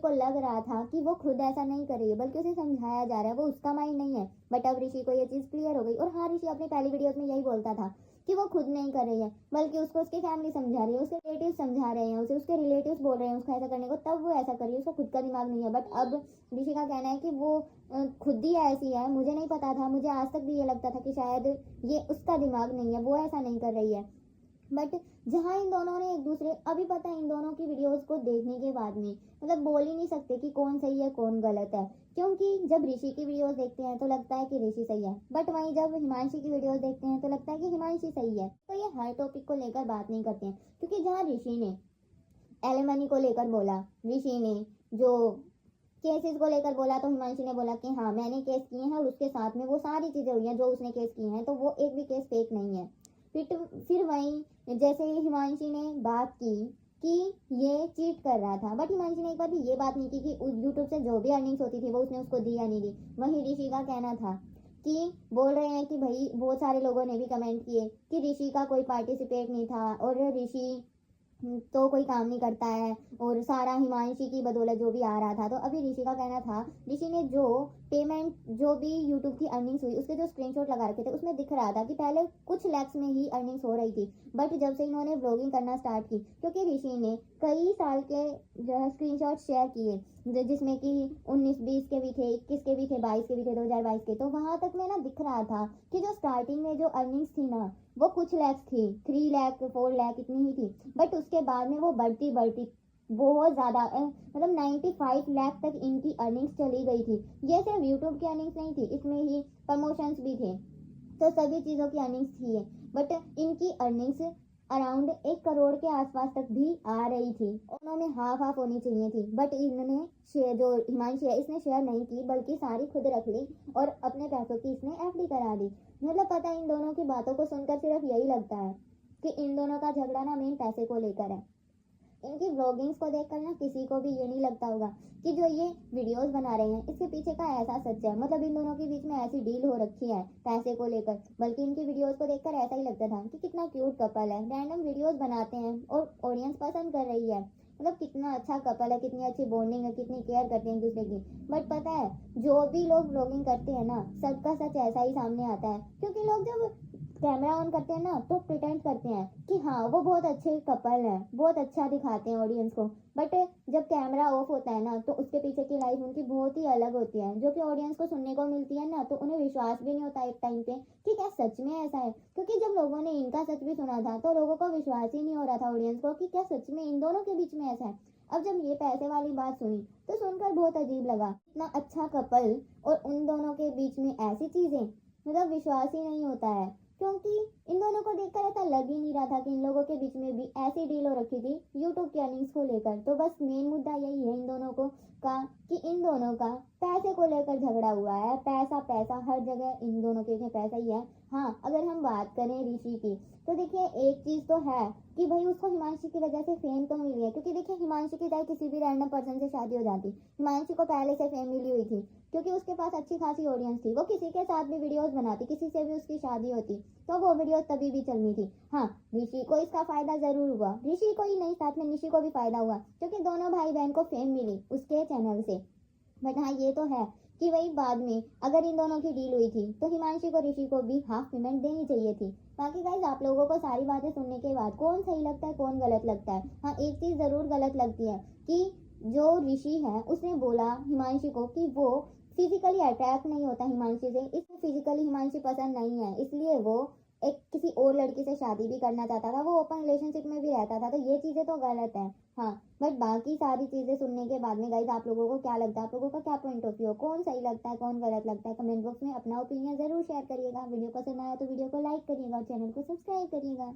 को लग रहा था कि वो खुद ऐसा नहीं कर रही है, बल्कि उसे समझाया जा रहा है, वो उसका माइंड नहीं है। बट अब ऋषि को ये चीज़ क्लियर हो गई। और हाँ, ऋषि अपनी पहली वीडियोस में यही बोलता था कि वो खुद नहीं कर रही है, बल्कि उसको उसकी फैमिली समझा रही है, उसके रिलेटिव समझा रहे हैं, उसे उसके रिलेटिव्स बोल रहे हैं उसको ऐसा करने को, तब वो ऐसा कर रही है, उसका खुद का दिमाग नहीं है। बट अब ऋषि का कहना है कि वो खुद ही ऐसी है, मुझे नहीं पता था, मुझे आज तक भी ये लगता था कि शायद ये उसका दिमाग नहीं है, वो ऐसा नहीं कर रही है। बट जहाँ इन दोनों ने एक दूसरे, अभी पता है इन दोनों की वीडियोस को देखने के बाद में मतलब बोल ही नहीं सकते कि कौन सही है कौन गलत है, क्योंकि जब ऋषि की वीडियोस देखते हैं तो लगता है कि ऋषि सही है, बट वहीं जब हिमांशी की वीडियोस देखते हैं तो लगता है कि हिमांशी सही है। तो ये हर टॉपिक को लेकर बात नहीं करते हैं, क्योंकि जहाँ ऋषि ने एलिमनी को लेकर बोला, ऋषि ने जो केसेस को लेकर बोला, तो हिमांशी ने बोला कि हाँ मैंने केस किए हैं और उसके साथ में वो सारी चीजें हुई हैं जो उसने केस किए हैं, तो वो एक भी केस फेक नहीं है। फिर वहीं जैसे हिमांशी ने बात की कि ये चीट कर रहा था, बट हिमांशी ने एक बार भी ये बात नहीं की कि यूट्यूब से जो भी अर्निंग्स होती थी वो उसने उसको दी या नहीं दी। वहीं ऋषि का कहना था कि बोल रहे हैं कि भाई बहुत सारे लोगों ने भी कमेंट किए कि ऋषि का कोई पार्टिसिपेट नहीं था और ऋषि तो कोई काम नहीं करता है और सारा हिमांशी की बदौलत जो भी आ रहा था। तो अभी ऋषि का कहना था, ऋषि ने जो पेमेंट जो भी यूट्यूब की अर्निंग्स हुई उसके जो स्क्रीनशॉट लगा रखे थे उसमें दिख रहा था कि पहले कुछ लैक्स में ही अर्निंग्स हो रही थी, बट जब से इन्होंने ब्लॉगिंग करना स्टार्ट की, क्योंकि ऋषि ने कई साल के स्क्रीनशॉट शेयर किए जिसमें कि 19-20 के भी थे, 21 के भी थे, 22 के भी थे, 2022 के, तो वहां तक में ना दिख रहा था कि जो स्टार्टिंग में जो अर्निंग्स थी ना वो कुछ लैक्स थी, 3 लाख 4 लाख इतनी ही थी, बट उसके बाद में वो बढ़ती बढ़ती बहुत ज्यादा मतलब 95 लाख तक इनकी अर्निंग्स चली गई थी। ये सिर्फ यूट्यूब की अर्निंग्स नहीं थी, इसमें ही प्रमोशंस भी थे, तो सभी चीजों की अर्निंग्स थी है। बट इनकी अर्निंग्स अराउंड 1 करोड़ के आसपास तक भी आ रही थी, उन्होंने हाफ हाफ होनी चाहिए थी, बट इन्होंने शेयर जो हिमांशी है इसने शेयर नहीं की, बल्कि सारी खुद रख ली और अपने पैसों की इसने एफडी करा दी। मतलब पता है इन दोनों की बातों को सुनकर सिर्फ यही लगता है कि इन दोनों का झगड़ा ना मेन पैसे को लेकर है। इनकी व्लॉगिंग्स को देखकर ना किसी को भी ये नहीं लगता होगा कि जो ये वीडियोस बना रहे हैं इसके पीछे का ऐसा सच है, मतलब इन दोनों के बीच में ऐसी डील हो रखी है पैसे को लेकर, बल्कि इनकी वीडियोस को देखकर ऐसा ही लगता था कि कितना क्यूट कपल है, रैंडम वीडियोस बनाते हैं और ऑडियंस पसंद कर रही है, मतलब कितना अच्छा कपल है, कितनी अच्छी बॉन्डिंग है, कितनी केयर करते हैं एक दूसरे की। बट पता है जो भी लोग व्लॉगिंग करते हैं ना सबका सच ऐसा ही सामने आता है, क्योंकि लोग जब कैमरा ऑन करते हैं ना तो प्रिटेंड करते हैं कि हाँ वो बहुत अच्छे कपल हैं, बहुत अच्छा दिखाते हैं ऑडियंस को, बट जब कैमरा ऑफ होता है ना तो उसके पीछे की लाइफ उनकी बहुत ही अलग होती है, जो कि ऑडियंस को सुनने को मिलती है ना, तो उन्हें विश्वास भी नहीं होता एक टाइम पे कि क्या सच में ऐसा है, क्योंकि जब लोगों ने इनका सच भी सुना था तो लोगों को विश्वास ही नहीं हो रहा था ऑडियंस को कि क्या सच में इन दोनों के बीच में ऐसा है। अब जब ये पैसे वाली बात सुनी तो सुनकर बहुत अजीब लगा, इतना अच्छा कपल और उन दोनों के बीच में ऐसी चीजें, मतलब विश्वास ही नहीं होता है, क्योंकि इन दोनों को देखकर ऐसा लग ही नहीं रहा था कि इन लोगों के बीच में भी ऐसी डील हो रखी थी यूट्यूब की अर्निंग्स को लेकर। तो बस मेन मुद्दा यही है इन दोनों को का कि इन दोनों का पैसे को लेकर झगड़ा हुआ है, पैसा पैसा हर जगह इन दोनों के पैसा ही है। हाँ, अगर हम बात करें ऋषि की तो देखिए एक चीज तो है कि भाई उसको हिमांशी की वजह से फेम तो मिली है, क्योंकि देखिए हिमांशी की चाहे किसी भी रैंडम पर्सन से शादी हो जाती, हिमांशी को पहले से फेम मिली हुई थी, क्योंकि उसके पास अच्छी खासी ऑडियंस थी, वो किसी के साथ भी वीडियोस बनाती, किसी से भी उसकी शादी होती तो वो वीडियोस तभी भी चलनी थी। हाँ, ऋषि को इसका फायदा जरूर हुआ, ऋषि को ही नहीं साथ में निशी को भी फायदा हुआ, क्योंकि दोनों भाई बहन को फेम मिली उसके चैनल से। बट हाँ ये तो है कि वही बाद में अगर इन दोनों की डील हुई थी तो हिमांशी को ऋषि को भी हाफ पेमेंट देनी चाहिए थी। बाकी गाइस आप लोगों को सारी बातें सुनने के बाद कौन सही लगता है कौन गलत लगता है? हाँ, एक चीज जरूर गलत लगती है कि जो ऋषि है उसने बोला हिमांशी को कि वो फिजिकली अटैक नहीं होता हिमांशी से, इसको फिजिकली हिमांशी पसंद नहीं है, इसलिए वो एक किसी और लड़की से शादी भी करना चाहता था, वो ओपन रिलेशनशिप में भी रहता था, तो ये चीजें तो गलत है। हाँ, बट बाकी सारी चीजें सुनने के बाद में गाइस आप लोगों को क्या लगता है, आप लोगों का क्या पॉइंट ऑफ व्यू, कौन सही लगता है कौन गलत लगता है, कमेंट बॉक्स में अपना ओपिनियन जरूर शेयर करिएगा। वीडियो पसंद आया तो वीडियो को लाइक करिएगा और चैनल को सब्सक्राइब करिएगा।